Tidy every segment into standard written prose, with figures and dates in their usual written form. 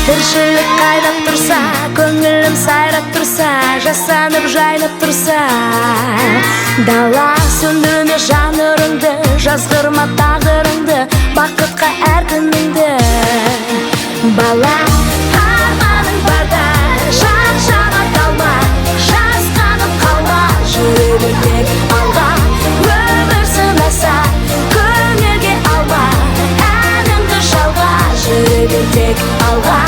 Тіршілік қайнап тұрса, көңілім сайрап тұрса, жасанып жайнап тұрса, дала сөндірме жанырыңды, жазғырма тағдырыңды, бақытқа әр күніңді. Бала, арманың барда, шаршама қалма, жасқанып қалма, жүре бер тек алға. Өмір сынаса, көңілге алма, әніңді жалға, жүре бер тек алға.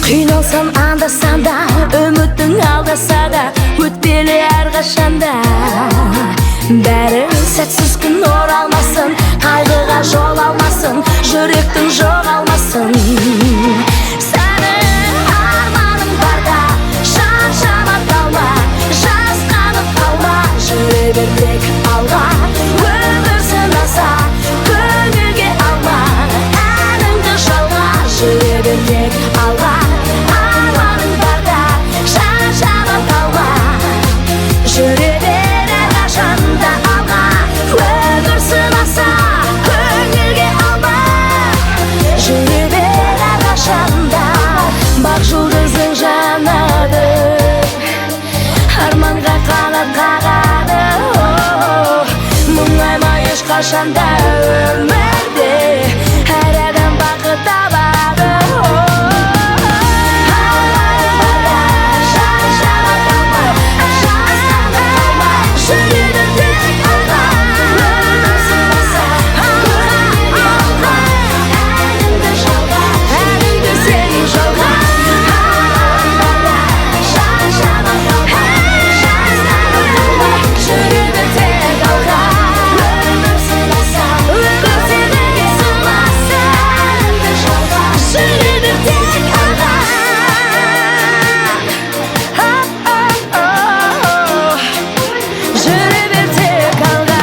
Қиналсам анда-санда, үмітің алдаса да, өтпелі әрқашанда. Бәрі сәтсіз күн оралмасын, қайғыға жол алмасын, жүректің жоғалмасын. Сәні арманың барда, шаршама қалма, жасқанып қалма, жүре бер тек алға. Өмір сынаса, көңілге алма, әніңді жалға, жүре бер тек алға. Арманың барда, шаршама қалма, жүре бер әрқашанда алға. Өмір сынаса, көңілге алма, жүре бер әрқашанда. Бақ жұлдызың жанады, арманға қанат қағады. Мұңайма ешқашанда өмірде, әр адам бақыт табады. Шаршама қалма, жасқанба, жүре бер тек алға. Өмір сынаса, көңілге алма, әніңді жалға, әніңді сенің жалға. Шаршама қалма, жасқанып қалма, жүре бер тек алға. Өмір сынаса, көңілге сыйласа, әніңді жалға, жүре бер тек алға. Жүре бер тек алға.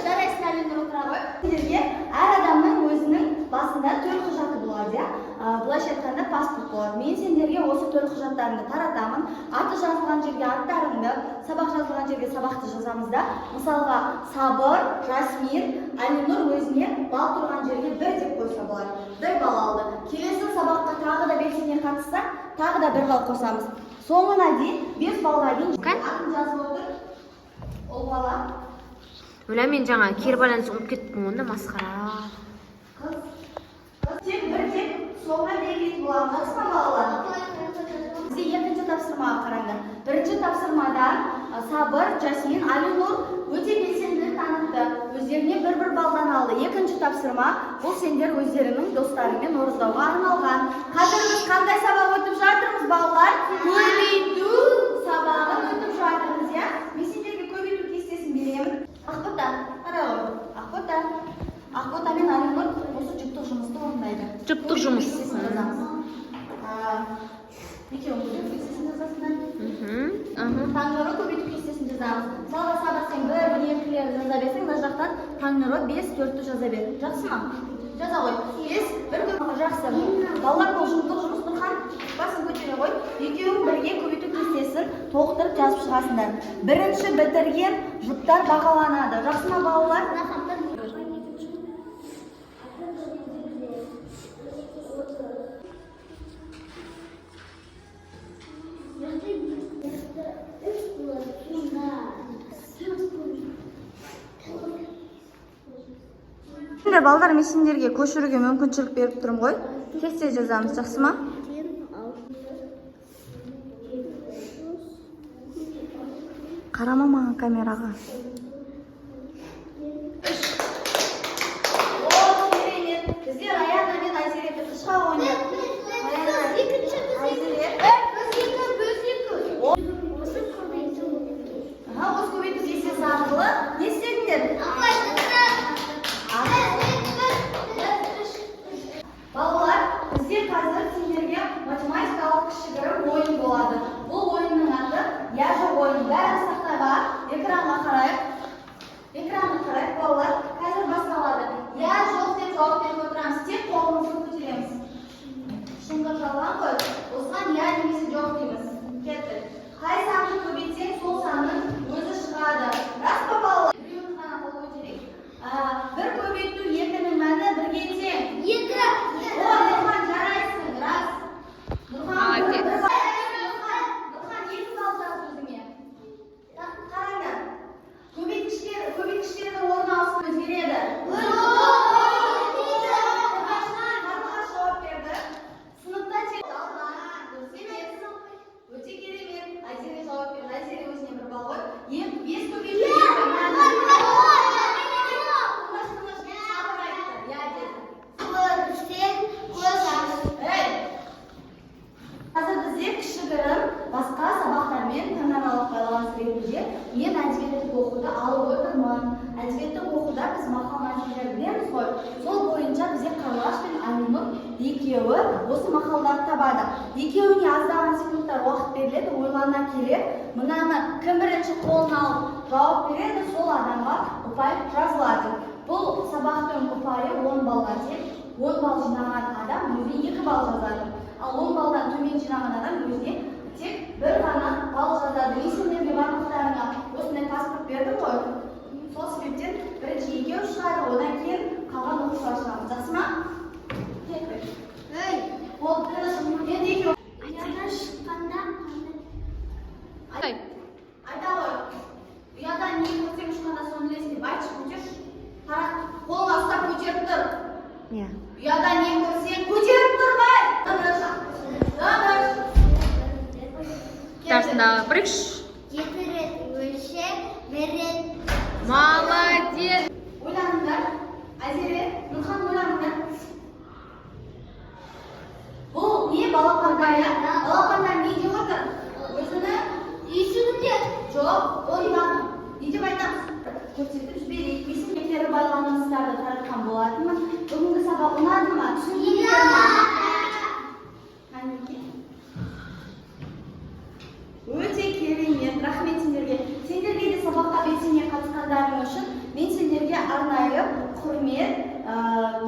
Жарайсың әлемді отыра ғой. Сіздерге әр адамның өзінің басында төлқұжаты болады, иә. Былайша айтқанда паспорт болады. Мен сендерге осы төлқұжаттарыңды таратамын. Аты жазылған жерге аттарыңды, сабақ жазылған жерге сабақты жазамыз да. Мысалға, Сабыр, Жасмир, Алинур өзіне бал тұрған жерге 1 деп қойса болады. 1 бал алды. Келесі сабаққа тағы да белсене қатысса, тағы да 1 бал қосамыз. Соңына дейін 5 балға дейін атын жазып отыр. Ол бала Өлә мен жаңа кері байланыс ұмып кеттім, онда масқара. Тек бір тек соңға дейін боламыз. Жақсы ма балалар? Бізге екінші тапсырмаға қараңдар. Бірінші тапсырмадан Сабыр, Жасмин, Алинур өте белсенділік танытты. Өздеріне 1-1 балдан алды. Екінші тапсырма бұл сендер өздерінің достарымен орындауға арналған. Қазір біз қандай сабақ өтіп жатырмыз, балалар? Көбейту сабағын өтіп жатырмыз, иә? Мен сендерге көбейту кестесін беремін. Ақбота, қара ғой. Ақбота мен Алинур осы жұптық жұмысты орындайды. Жұптық жұмыс. Екеуің көбейту кестесін жазасыңдар. Таңнұры көбейту кестесін жазамыз. Мысалға Сабыр сен 1-2-лер жаза берсең, мына жақтан Таңнұры 5-4-ті жаза бер. Жақсы ма? Жаза ғой. 5-1 көп. Жақсы. Балалар бұл жұптық жұмыс. Нұрхан, басын көтере ғой. Екеуің бірге көбейту кестесін толықтырып жазып шығасыңдар. Бірінші бітірген жұптар бағаланады. Жақсы ма балалар? Балдар, мен сендерге көшіруге мүмкіншілік беріп тұрмын ғой. Кесте жазамыз, жақсы ма? Қарама маған камераға. Біздер Аяна мен Айзере тұтышқа ойнап. Осы көбейту кестесі арқылы не істедіңдер? ғой. Сол бойынша бізге Қарлығаш пен Алинұр екеуі осы мақалдарды табады. Екеуіне аздаған секундтар уақыт беріледі, ойлана келе, мынаны кім бірінші қолына алып жауап береді, сол адамға ұпай жазылады. Бұл сабақтың ұпайы 10 балға тең. 10 балл жинаған адам өзіне 2 балл жазады. Ал 10 балдан төмен жинаған адам өзіне тек 1 ғана балл жазады. Мен сендерге барлықтарыңа осындай паспорт бердім ғой. Сол себептен бірінші екеу шығады, одан кейін қалған оқушылар шығады. Жақсы ма? Болды, енді екеу. Ұядан шыққанда Айта ғой. Ұядан не көрсең шыққанда соны білесің деп айтшы, көтерші. Қолыңа ұстап көтеріп тұр. Иә. Ұядан не көрсең көтеріп тұр, бай. Тарсындағы прыгш. 7 рет өлше, 1 рет Молодец. Ойланыңдар. Айзере, Нұрхан ойланыңдар. Бұл не балапандар? Балапандар не деп отыр? Өзіні үйсігінде жоқ, ойнаған. Не деп айтамыз? Көрсетіп жіберейік. Бесінге кері байланыстарды таратқан болатынмын. Бүгінгі сабақ ұнады ма? Түсіндіңіздер ме? Өте керемет, рахмет сендерге. Сендерге де сабаққа белсене қатысқандарың үшін мен сендерге арнайы құрмет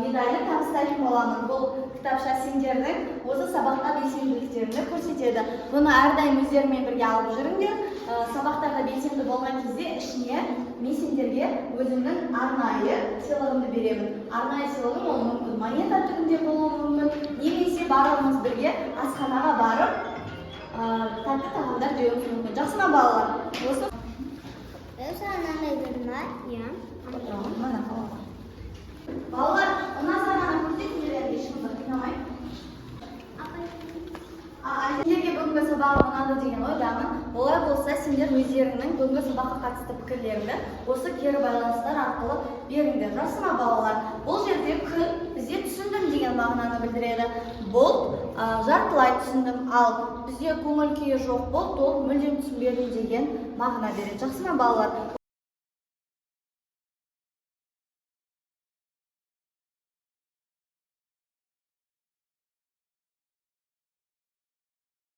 медалі табыстайтын боламын. Бұл кітапша сендердің осы сабаққа белсенділіктеріңді көрсетеді. Бұны әрдайым өздеріңмен бірге алып жүріңдер. Сабақтарда белсенді болған кезде ішіне мен сендерге өзімнің арнайы сыйлығымды беремін. Арнайы сыйлығым ол мүмкін монета түрінде болуы мүмкін, немесе барлығымыз бірге асханаға барып тәтті тағамдар жеуіміз мүмкін. Жақсы ма балалар? Осы Иә. балалар, мына сабағын көрсетіңдер, ешкімді қинамай. Сендерге бүгінгі сабағым ұнады деген ойдамын. Олай болса, сендер өздеріңнің бүгінгі сабаққа қатысты пікірлеріңді осы кері байланыстар арқылы беріңдер. Жақсы ма балалар? Бұл жерде күн бізде түсіндім деген мағынаны білдіреді. Бұл жартылай түсіндім, ал бізде көңіл күйі жоқ, бұл мүлдем түсінбедім деген мағына береді. Жақсы ма балалар?